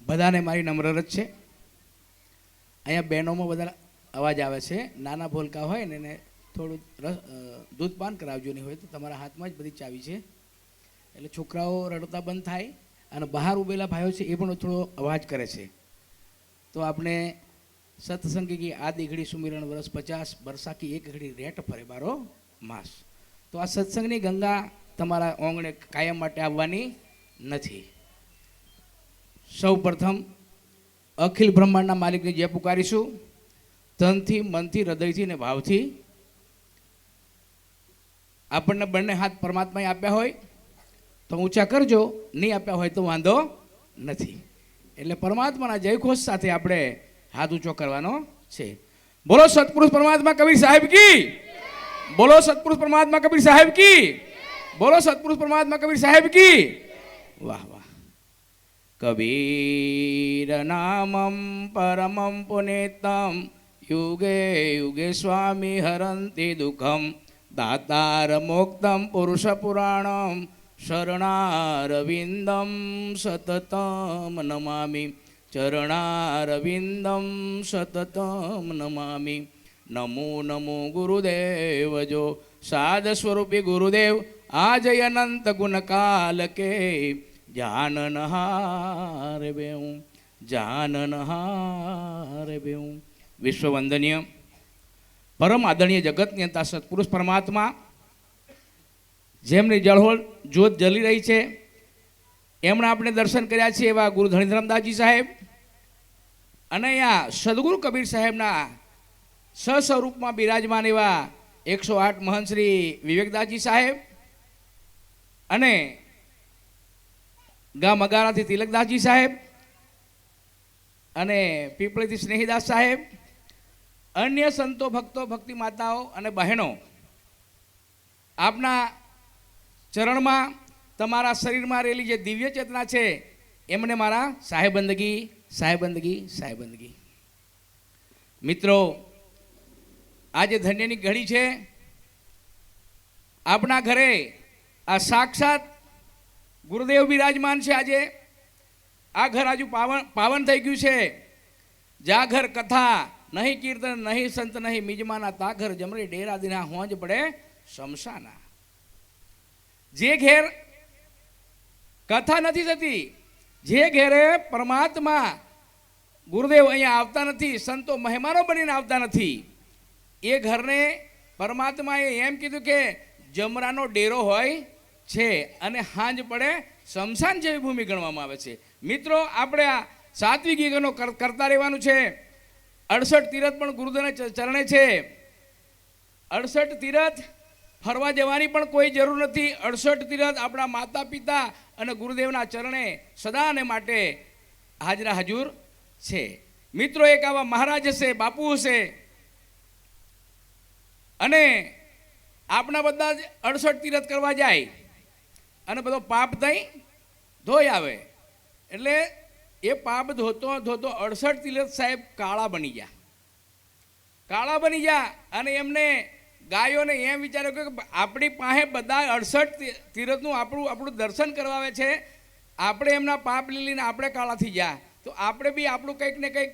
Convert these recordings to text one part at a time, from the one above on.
બધાને મારી નમ્ર રજ છે. અહીંયા બહેનોમાં બધા અવાજ આવે છે. નાના ભોલકા હોય ને એને થોડું દૂધ પાન કરાવજો. નહીં હોય તો તમારા હાથમાં જ બધી ચાવી છે, એટલે છોકરાઓ રડતા બંધ થાય. અને બહાર ઉભેલા ભાઈઓ છે એ પણ થોડો અવાજ કરે છે. તો આપણે સત્સંગી કી આ દીઘડી સુમિરણ વર્ષ 50 બરસા કી એક ઘડી રેટ ફરે બારો માસ. તો આ સત્સંગની ગંગા તમારા ઓંગણે કાયમ માટે આવવાની નથી. સૌ પ્રથમ અખિલ બ્રહ્માંડના માલિકને જે પુકારીશું તનથી, મનથી, હૃદયથી ને ભાવથી. આપણને બંને હાથ પરમાત્માએ આપ્યા હોય તો ઊંચા કરજો, નહીં આપ્યા હોય તો વાંધો નથી. એટલે પરમાત્માના જયઘોષ સાથે આપણે હાથ ઊંચો કરવાનો છે. બોલો સત્પુરુષ પરમાત્મા કબીર સાહેબ કી, બોલો સત્પુરુષ પરમાત્મા કબીર સાહેબ કી, બોલો સત્પુરુષ પરમાત્મા કબીર સાહેબ કી. વાહ વાહ. કબીર નામમ પરમમ પુનિતમ યુગે યુગે સ્વામી હરંતિ દુઃખમ દાતાર મોક્તમ પુરુષ પુરાણમ શરણારવિંદમ સતતમ નમામિ, ચરણારવિંદમ સતતમ નમામિ. નમો નમો ગુરુદેવજો સાદ સ્વરૂપી ગુરુદેવ આજય અનંત ગુણ કાલ કે જાનન હારે બેઉં, જાનન હારે બેઉં. વિશ્વવંદનીય પરમ આદરણીય જગતની અંતા સત્પુરુષ પરમાત્મા જેમની જળહોળ જ્યોત જલી રહી છે, એમણે આપણે દર્શન કર્યા છે એવા ગુરુ ધણીધરમદાસજી સાહેબ અને અહીંયા સદગુરુ કબીર સાહેબના સ્વરૂપમાં બિરાજમાન એવા 108 મહંત શ્રી વિવેકદાસજી સાહેબ અને ગામ અગારાથી તિલકદાસજી સાહેબ અને પીપળીથી સ્નેહીદાસ સાહેબ, અન્ય સંતો, ભક્તો, ભક્તિ માતાઓ અને બહેનો, આપના ચરણમાં તમારા શરીરમાં રહેલી જે દિવ્ય ચેતના છે એમને મારા સાહેબંદગી, સાહેબંદગી, સાહેબંદગી. મિત્રો, આજે ધન્યની ઘડી છે. આપણા ઘરે આ સાક્ષાત ગુરુદેવ બિરાજમાન છે. આજે આ ઘર આજુ પાવન થઈ ગયું છે. જા ઘર કથા નહીં, કીર્તન નહીં, સંત નહીં, મિજમાના તા ઘર જમરે ડેરા દિના હોંજ પડે શમશાના. જે ઘેર કથા નથી થતી, જે ઘેરે પરમાત્મા ગુરુદેવ અહીંયા આવતા નથી, સંતો મહેમાનો બનીને આવતા નથી, એ ઘરને પરમાત્માએ એમ કીધું કે જમરાનો ડેરો હોય છે અને હાંજ પડે શમશાન જેવી ભૂમિ ગણવામાં આવે છે. મિત્રો, આપણે આ સાત્વિક યજ્ઞનો કરતા રહેવાનું છે. 68 તીરથ પણ ગુરુદેવના ચરણે છે. 68 તીરથ ફરવા જવાની પણ કોઈ જરૂર નથી. 68 તીરથ આપણા માતા પિતા અને ગુરુદેવના ચરણે સદા અને માટે હાજરા હજુર છે. મિત્રો, એક આવા મહારાજ હશે, બાપુ હશે અને આપણા બધા જ 68 તીરથ કરવા જાય અને બધો પાપ થઈ ધોઈ આવે. એટલે એ પાપ ધોતો ધોતો 68 તીરથ સાહેબ કાળા બની ગયા, કાળા બની ગયા. અને એમને ગાયોને એમ વિચાર્યું કે આપણી પાસે બધા 68 તીરથનું આપણું દર્શન કરવા આવે છે, આપણે એમના પાપ લીલીને આપણે કાળા થઈ ગયા, તો આપણે બી આપણું કંઈક ને કંઈક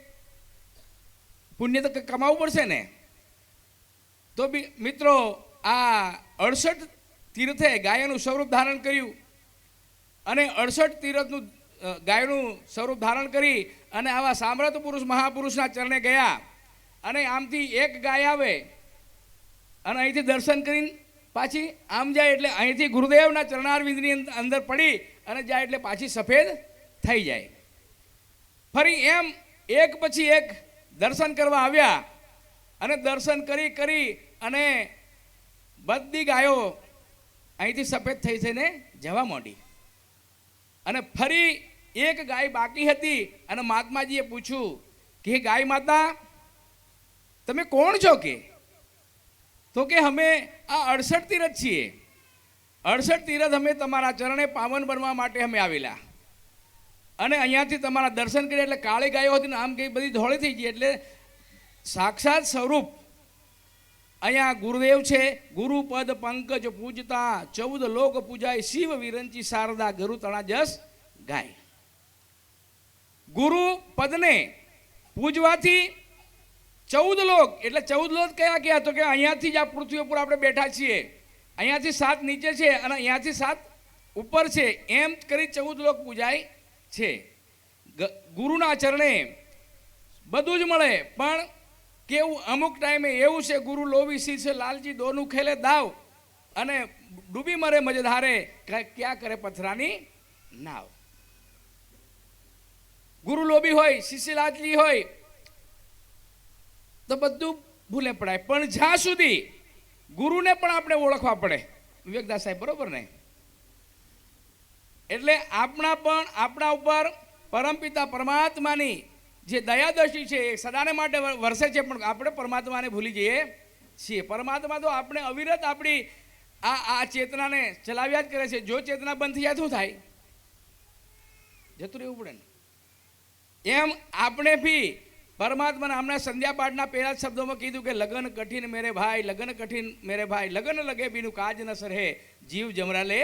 પુણ્ય તો કમાવવું પડશે ને. તો બી મિત્રો, આ 68 તીર્થે ગાયોનું સ્વરૂપ ધારણ કર્યું અને 68 તીર્થનું ગાયનું સ્વરૂપ ધારણ કરી અને આવા સામ્રાત પુરુષ મહાપુરુષના ચરણે ગયા. અને આમથી એક ગાય આવે અને અહીંથી દર્શન કરીને પાછી આમ જાય, એટલે અહીંથી ગુરુદેવના ચરણારવિંદની અંદર પડી અને જાય એટલે પાછી સફેદ થઈ જાય. ફરી એમ એક પછી એક દર્શન કરવા આવ્યા અને દર્શન કરી અને બધી ગાયો અહીંથી સફેદ થઈ થઈને જવા માંડી. અને ફરી એક ગાય બાકી હતી અને મહાત્માજીએ પૂછ્યું કે ગાય માતા, તમે કોણ છો? કે તો કે અમે આ 68 તીરથ છીએ. 68 તીરથ અમે તમારા ચરણે પાવન બનવા માટે અમે આવેલા અને અહીંયાથી તમારા દર્શન કર્યા. એટલે કાળી ગાયો હતી ને આમ કઈ બધી ધોળી થઈ ગઈ. એટલે સાક્ષાત સ્વરૂપ અહીંયા ગુરુદેવ છે. ગુરુપદ પંકજ પૂજતા 14 લોક પૂજાય, શિવ વિરંચી શારદા ગરુ તણા જસ ગાય. ગુરુ પદને પૂજવાથી 14 લોક, એટલે 14 લોક કયા તો કે અહીંયાથી જ આ પૃથ્વી ઉપર આપણે બેઠા છીએ, અહીંયાથી 7 નીચે છે અને અહીંયાથી 7 ઉપર છે, એમ કરી 14 લોક પૂજાય છે. ગુરુના ચરણે બધું જ મળે, પણ કેવું અમુક ટાઈમે એવું છે, ગુરુ લોભી શીશ લાલજી દોનું ખેલે દાવ, અને ડૂબી મરે મજધારે ક્યાં કરે પથરાની નાવ. ગુરુ લોભી હોય, શિષ્ય લાલજી હોય તો બધું ભૂલે પડાય, પણ જ્યાં સુધી ગુરુને પણ આપણે ઓળખવા પડે. વિવેકદાસ સાહેબ બરોબર ને? એટલે આપણા ઉપર પરમપિતા પરમાત્માની જે દયાદૃષ્ટિ છે એ સદાને માટે વરસે છે, પણ આપણે પરમાત્માને ભૂલી જઈએ છીએ. પરમાત્મા તો આપણે અવિરત આપણી આ ચેતનાને ચલાવ્યા જ કરે છે. જો ચેતના બંધ થઈ જાય શું થાય? જતું રહેવું પડે ને. એમ આપણે બી પરમાત્માના હમણાં સંધ્યા પાઠના પહેલા શબ્દોમાં કીધું કે લગન કઠિન મેરે ભાઈ, લગન કઠિન મેરે ભાઈ, લગન લગે બીનું કાજ ન સરહે, જીવ જમરા લે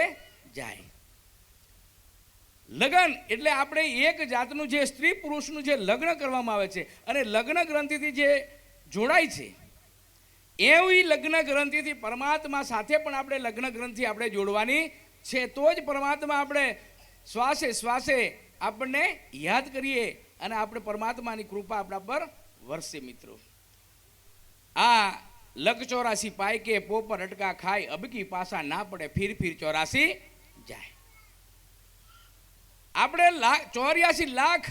જાય. લગન એટલે આપણે એક જાતનું જે સ્ત્રી પુરુષનું જે લગ્ન કરવામાં આવે છે અને લગ્ન ગ્રંથિથી જે જોડાય છે, એવી લગ્ન ગ્રંથિથી પરમાત્મા સાથે પણ આપણે લગ્ન ગ્રંથિ આપણે જોડવાની છે. તો જ પરમાત્મા આપણે શ્વાસે શ્વાસે આપણને યાદ કરીએ અને આપણે પરમાત્માની કૃપા આપણા પર વરસે. મિત્રો, આ લગ 84 પાય કે પોપર અટકા ખાય, અબકી પાસા ના પડે, ફીર 84 જાય. આપણે 84 લાખ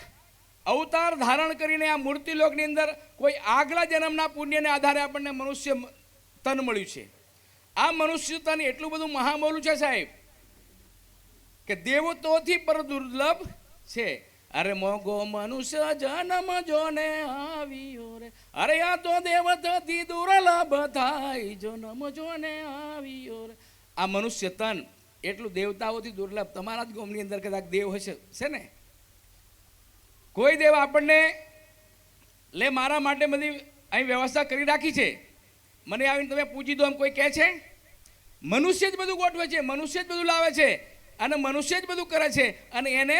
અવતાર ધારણ કરીને આ મૂર્તિલોકની અંદર કોઈ આગલા જન્મના પુણ્યને આધારે આપણને મનુષ્ય તન મળ્યું છે. આ મનુષ્ય તન એટલું બધું મહામોલું છે સાહેબ કે દેવતોથી પર દુર્લભ છે. અરે મોગો મનુષ્ય જન્મ જોને આવ્યો રે, અરે આ તો દેવતાથી દુર્લભ થાય, જન્મ જોને આવ્યો રે. આ મનુષ્ય તન એટલું દેવતાઓથી દુર્લભ. તમારા જ ગામની અંદર કદાચ દેવ હશે છે ને, કોઈ દેવ આપણને લે મારા માટે બધી અહીં વ્યવસ્થા કરી રાખી છે, મને આવીને તમે પૂજી દો એમ કોઈ કહે છે? મનુષ્ય જ બધું ગોઠવે છે, મનુષ્ય જ બધું લાવે છે અને મનુષ્ય જ બધું કરે છે અને એને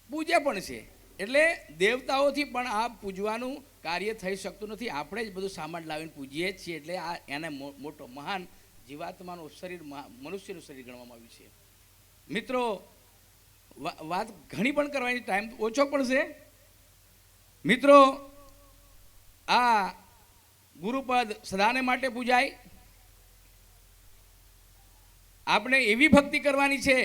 પૂજે પણ છે. એટલે દેવતાઓથી પણ આ પૂજવાનું કાર્ય થઈ શકતું નથી. આપણે જ બધું સામાન લાવીને પૂજીએ છીએ. એટલે આ એને મોટો મહાન જીવાત્માનું શરીર, મનુષ્યનું શરીર ગણવામાં આવ્યું છે. મિત્રો, વાત ઘણી પણ કરવાની, ટાઈમ ઓછો પણ છે. મિત્રો, આ ગુરુપદ સદાને માટે પૂજાય. આપણે એવી ભક્તિ કરવાની છે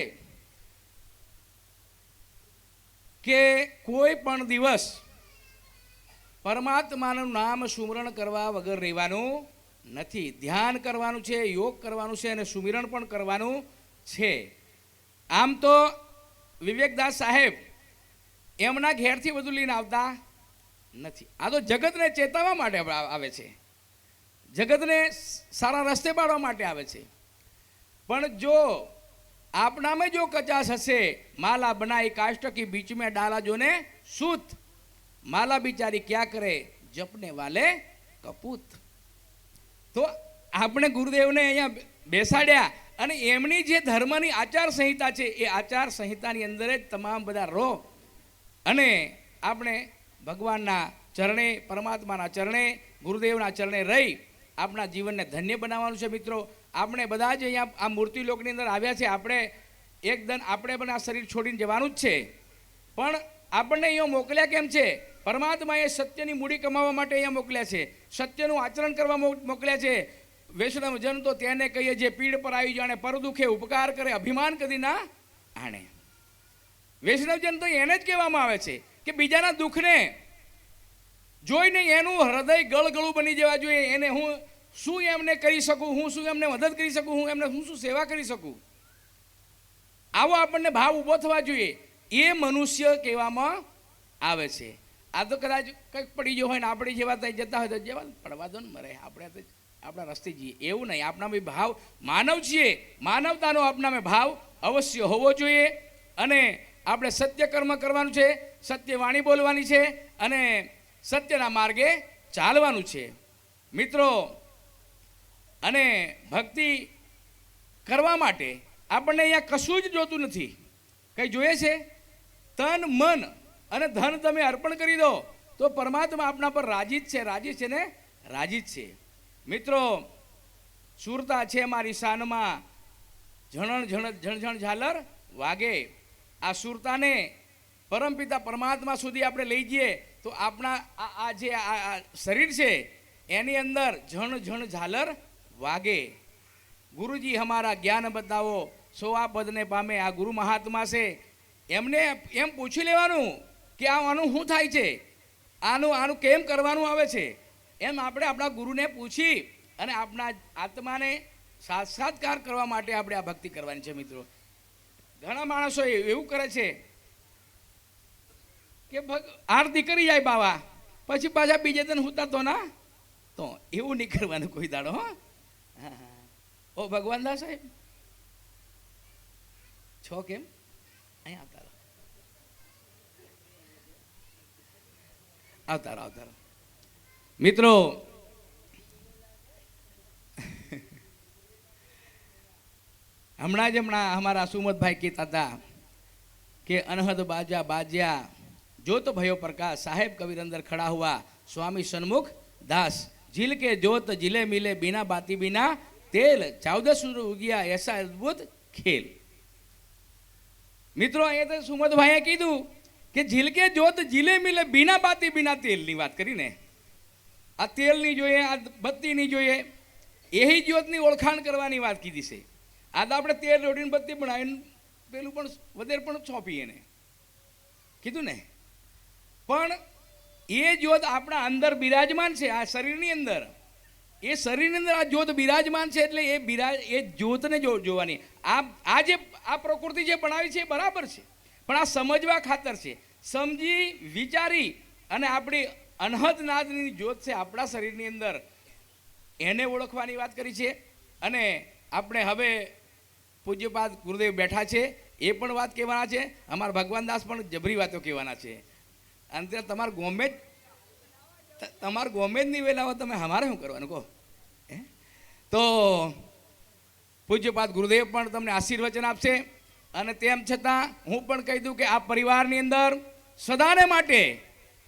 કે કોઈ પણ દિવસ પરમાત્માનું નામ સુમરણ કરવા વગર રહેવાનું નથી. ધ્યાન કરવાનું છે, યોગ કરવાનું છે અને સુમિરણ પણ કરવાનું છે. આમ તો વિવેકદાસ સાહેબ એમના ઘેરથી બધું લઈને આવતા નથી. આ તો જગતને ચેતવવા માટે આવે છે, જગતને સારા રસ્તે પાડવા માટે આવે છે. પણ જો આપનામાં જો કચાશ હશે, માલા બનાઈ કાષ્ટ કી બીચ મેં ડાલા જોને સૂત, માલા બિચારી ક્યાં કરે જપને વાલે કપૂત. તો આપણે ગુરુદેવને અહીંયા બેસાડ્યા અને એમની જે ધર્મની આચાર સંહિતા છે એ આચાર સંહિતાની અંદર જ તમામ બધા રહો અને આપણે ભગવાનના ચરણે, પરમાત્માના ચરણે, ગુરુદેવના ચરણે રહી આપણા જીવનને ધન્ય બનાવવાનું છે. મિત્રો, આપણે બધા જ અહીંયા આ મૂર્તિલોકની અંદર આવ્યા છે. આપણે આપણે પણ આ શરીર છોડીને જવાનું જ છે, પણ આપણને અહીંયા મોકલ્યા કેમ છે? પરમાત્માએ સત્યની મૂડી કમાવા માટે અહીંયા મોકલ્યા છે, સત્યનું આચરણ કરવા મોકલ્યા છે. વૈષ્ણવ જન તો તેને કહીએ જે પીડ પર આવી જાણે, પર દુખે ઉપકાર કરે, અભિમાન કદી ના આણે. વૈષ્ણવજન તો એને જ કહેવામાં આવે છે કે બીજાના દુઃખને જોઈને એનું હૃદય ગળગળું બની જવા જોઈએ. એને હું શું એમને કરી શકું, હું શું એમને મદદ કરી શકું, હું એમને શું સેવા કરી શકું, આવો આપણને ભાવ ઊભો થવા જોઈએ. એ મનુષ્ય કહેવામાં આવે છે. આ તો કદાચ કંઈક પડી ગયો હોય ને આપણે જેવા ત્યાં જતા હોય તો જેવા પડવા દો ને મરે, આપણે તો આપણા રસ્તે જઈએ. એવું નહીં, આપણામાં ભાવ માનવ છીએ, માનવતાનો આપણામાં ભાવ અવશ્ય હોવો જોઈએ. અને આપણે સત્ય કર્મ કરવાનું છે, સત્ય વાણી બોલવાની છે અને સત્યના માર્ગે ચાલવાનું છે. મિત્રો, અને ભક્તિ કરવા માટે આપણને અહીંયા કશું જ જોતું નથી. કંઈ જોઈએ છે? તન મન અને ધન તમે અર્પણ કરી દો તો પરમાત્મા આપના પર રાજી જ છે, રાજી છે ને રાજી જ છે. મિત્રો, સુરતા છે મારી શાનમાં, ઝણણ ઝણઝણ ઝાલર વાગે. આ સુરતાને પરમપિતા પરમાત્મા સુધી આપણે લઈ જઈએ તો આપણા આ જે આ શરીર છે એની અંદર ઝણ ઝણ ઝાલર વાગે. ગુરુજી હમારા જ્ઞાન બતાવો, સો આ પદને પામે. આ ગુરુ મહાત્મા છે, એમને એમ પૂછી લેવાનું કે આનું શું થાય છે, આનું કેમ કરવાનું આવે છે. એમ આપણે આપણા ગુરુને પૂછી અને આપણા આત્માને સાક્ષાત્કાર કરવા માટે આપણે આ ભક્તિ કરવાની છે. મિત્રો, ઘણા માણસો એવું કરે છે કે આરતી કરી જાય બાવા, પછી પાછા બીજે તને હુતા તો ના, તો એવું નહીં કરવાનું કોઈ દાડો. હા, ઓ ભગવાન દાસ સાહેબ છો કેમ? અહીંયા આવતા રહો. મિત્રો, હમણાં અમારા સુમતભાઈ કહેતા હતા કે અનહદ બાજા બાજ્યા જોત ભયો પ્રકાશ, સાહેબ કબીર અંદર ખડા હુआ સ્વામી સન્મુખ દાસ, झील के जोत जिले मिले बिना बाती बिना तेल, 14 सूर्य उगिया ऐसा अद्भुत खेल. મિત્રો, અહીંયા તો સુમતભાઈએ કીધું કે ઝીલ કે જોત જીલે મિલે બિના બાતી બિના તેલની વાત કરીને. આ તેલ નહીં જોઈએ, આ બત્તી નહીં જોઈએ, એહી જ્યોતની ઓળખાણ કરવાની વાત કીધી છે. આ તો આપણે તેલ રોટીને બત્તી બનાવીને પેલું પણ વધારે પણ સોંપીએ ને કીધું ને, પણ એ જ્યોત આપણા અંદર બિરાજમાન છે. આ શરીરની અંદર, એ શરીરની અંદર આ જ્યોત બિરાજમાન છે. એટલે એ જ્યોતને જોવાની. આ જે આ પ્રકૃતિ જે બનાવી છે એ બરાબર છે, પણ આ સમજવા ખાતર છે. સમજી વિચારી અને આપણી અનહદ નાદની જ્યોત છે આપણા શરીરની અંદર, એને ઓળખવાની વાત કરી છે. અને આપણે હવે પૂજ્યપાદ ગુરુદેવ બેઠા છે, એ પણ વાત કહેવાના છે. અમારા ભગવાન દાસ પણ જબરી વાતો કહેવાના છે. અને તમારે ગોમે જ નહીં વેલા હો, તમે અમારે શું કરવાનું કહો? તો પૂજ્યપાદ ગુરુદેવ પણ તમને આશીર્વચન આપશે. અને તેમ છતાં હું પણ કહી દઉં કે આ પરિવારની અંદર સદાને માટે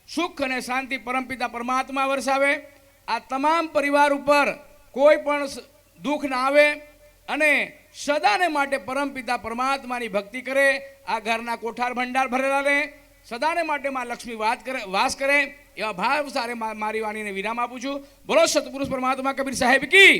સુખ અને શાંતિ પરમપિતા પરમાત્મા વરસાવે. આ તમામ પરિવાર ઉપર કોઈ પણ દુઃખ ના આવે અને સદાને માટે પરમપિતા પરમાત્માની ભક્તિ કરે. આ ઘરના કોઠાર ભંડાર ભરેલા રહે, સદાને માટે માં લક્ષ્મી વાસ કરે. એવા ભાવ સારે મારી વાણીને વિરામ આપું છું. બોલો સતપુરુષ પરમાત્મા કબીર સાહેબ કી.